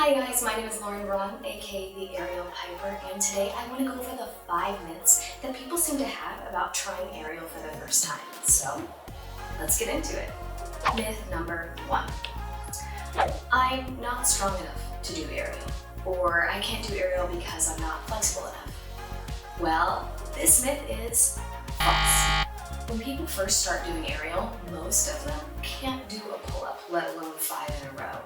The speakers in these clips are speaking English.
Hi guys, my name is Lauren Braun, aka the Ariel Piper, and today I want to go over the 5 myths that people seem to have about trying aerial for the first time. So, let's get into it. Myth number 1. I'm not strong enough to do aerial, or I can't do aerial because I'm not flexible enough. Well, this myth is false. When people first start doing aerial, most of them can't do a pull-up, let alone 5 in a row.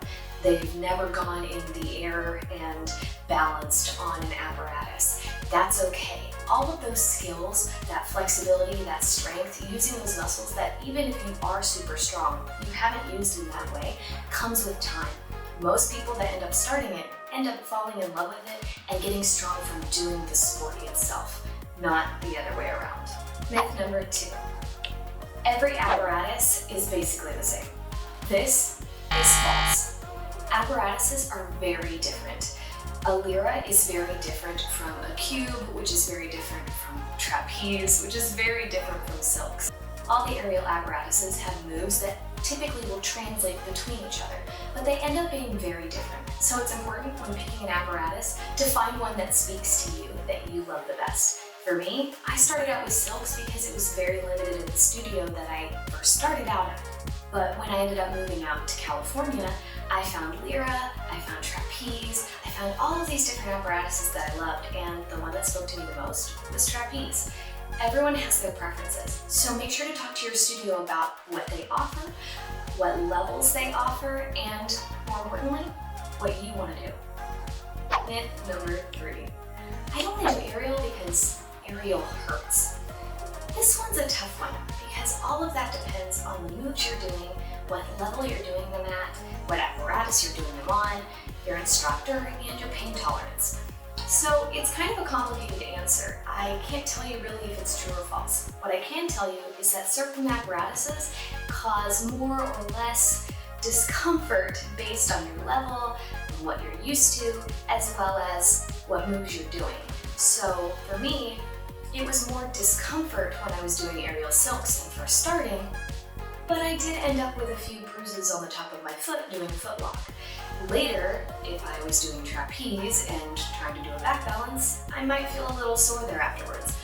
They've never gone in the air and balanced on an apparatus. That's okay. All of those skills, that flexibility, that strength, using those muscles that even if you are super strong, you haven't used in that way, comes with time. Most people that end up starting it end up falling in love with it and getting strong from doing the sport itself, not the other way around. Myth number 2. Every apparatus is basically the same. This is false. Apparatuses are very different. A lyra is very different from a cube, which is very different from trapeze, which is very different from silks. All the aerial apparatuses have moves that typically will translate between each other, but they end up being very different. So it's important when picking an apparatus to find one that speaks to you, that you love the best. For me, I started out with silks because it was very limited in the studio that I first started out at. But when I ended up moving out to California, I found lyra, I found trapeze, I found all of these different apparatuses that I loved, and the one that spoke to me the most was trapeze. Everyone has their preferences, so make sure to talk to your studio about what they offer, what levels they offer, and more importantly, what you want to do. Myth number 3. I only do aerial because aerial hurts. This one's a tough one because all of that depends on the moves you're doing, what level you're doing them at, what apparatus you're doing them on, your instructor, and your pain tolerance. So it's kind of a complicated answer. I can't tell you really if it's true or false. What I can tell you is that certain apparatuses cause more or less discomfort based on your level, and what you're used to, as well as what moves you're doing. So for me, it was more discomfort when I was doing aerial silks than first starting, but I did end up with a few bruises on the top of my foot doing footlock. Later, if I was doing trapeze and trying to do a back balance, I might feel a little sore there afterwards.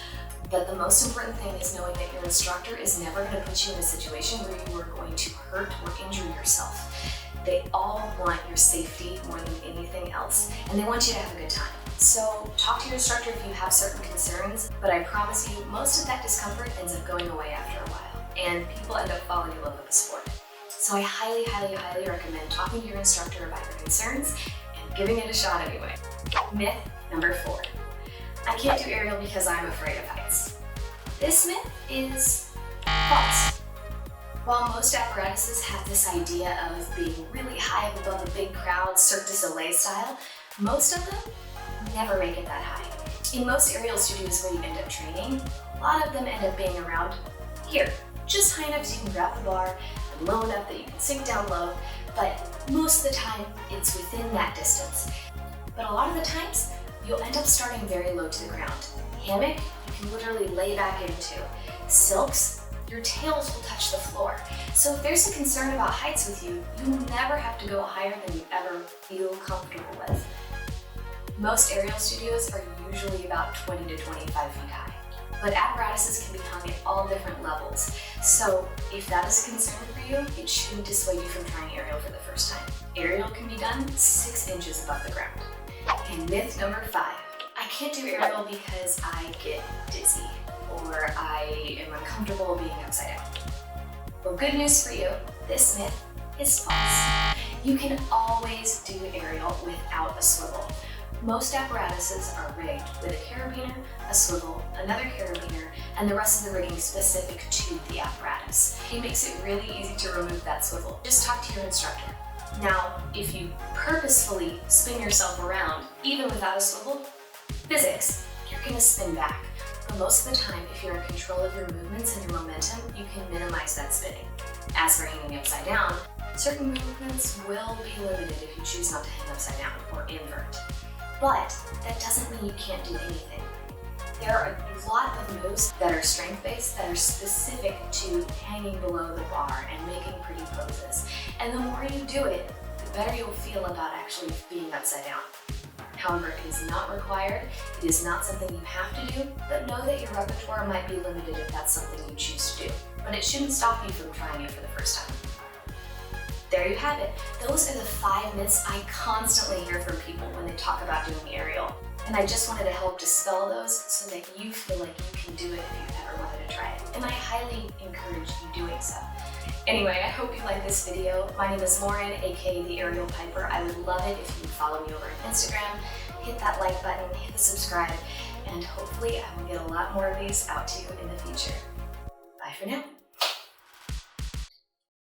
But the most important thing is knowing that your instructor is never going to put you in a situation where you are going to hurt or injure yourself. They all want your safety more than anything else, and they want you to have a good time. So talk to your instructor if you have certain concerns, but I promise you, most of that discomfort ends up going away after a while, and people end up falling in love with the sport. So I highly, highly, highly recommend talking to your instructor about your concerns and giving it a shot anyway. Myth number 4. I can't do aerial because I'm afraid of heights. This myth is false. While most apparatuses have this idea of being really high up above a big crowd, Cirque De Sole style, most of them never make it that high. In most aerial studios where you end up training, a lot of them end up being around here, just high enough so you can grab the bar and low enough that you can sink down low, but most of the time it's within that distance. But a lot of the times, you'll end up starting very low to the ground. Hammock, you can literally lay back into. Silks, your tails will touch the floor. So if there's a concern about heights with you, you'll never have to go higher than you ever feel comfortable with. Most aerial studios are usually about 20 to 25 feet high, but apparatuses can be hung at all different levels. So if that is a concern for you, it shouldn't dissuade you from trying aerial for the first time. Aerial can be done 6 inches above the ground. And myth number 5, I can't do aerial because I get dizzy or I am uncomfortable being upside down. Well, good news for you, this myth is false. You can always do aerial without a swivel. Most apparatuses are rigged with a carabiner, a swivel, another carabiner, and the rest of the rigging specific to the apparatus. It makes it really easy to remove that swivel. Just talk to your instructor. Now, if you purposefully spin yourself around, even without a swivel, physics, you're going to spin back. But most of the time, if you're in control of your movements and your momentum, you can minimize that spinning. As for hanging upside down, certain movements will be limited if you choose not to hang upside down or invert. But that doesn't mean you can't do anything. There are a lot of moves that are strength-based that are specific to hanging below the bar and making pretty poses. And the more you do it, the better you'll feel about actually being upside down. However, it is not required, it is not something you have to do, but know that your repertoire might be limited if that's something you choose to do. But it shouldn't stop you from trying it for the first time. There you have it. Those are the 5 myths I constantly hear from people when they talk about doing aerial. And I just wanted to help dispel those so that you feel like you can do it if you've ever wanted to try it. And I highly encourage you doing so. Anyway, I hope you like this video. My name is Lauren, aka the Ariel Piper. I would love it if you would follow me over on Instagram, hit that like button, hit the subscribe, and hopefully I will get a lot more of these out to you in the future. Bye for now.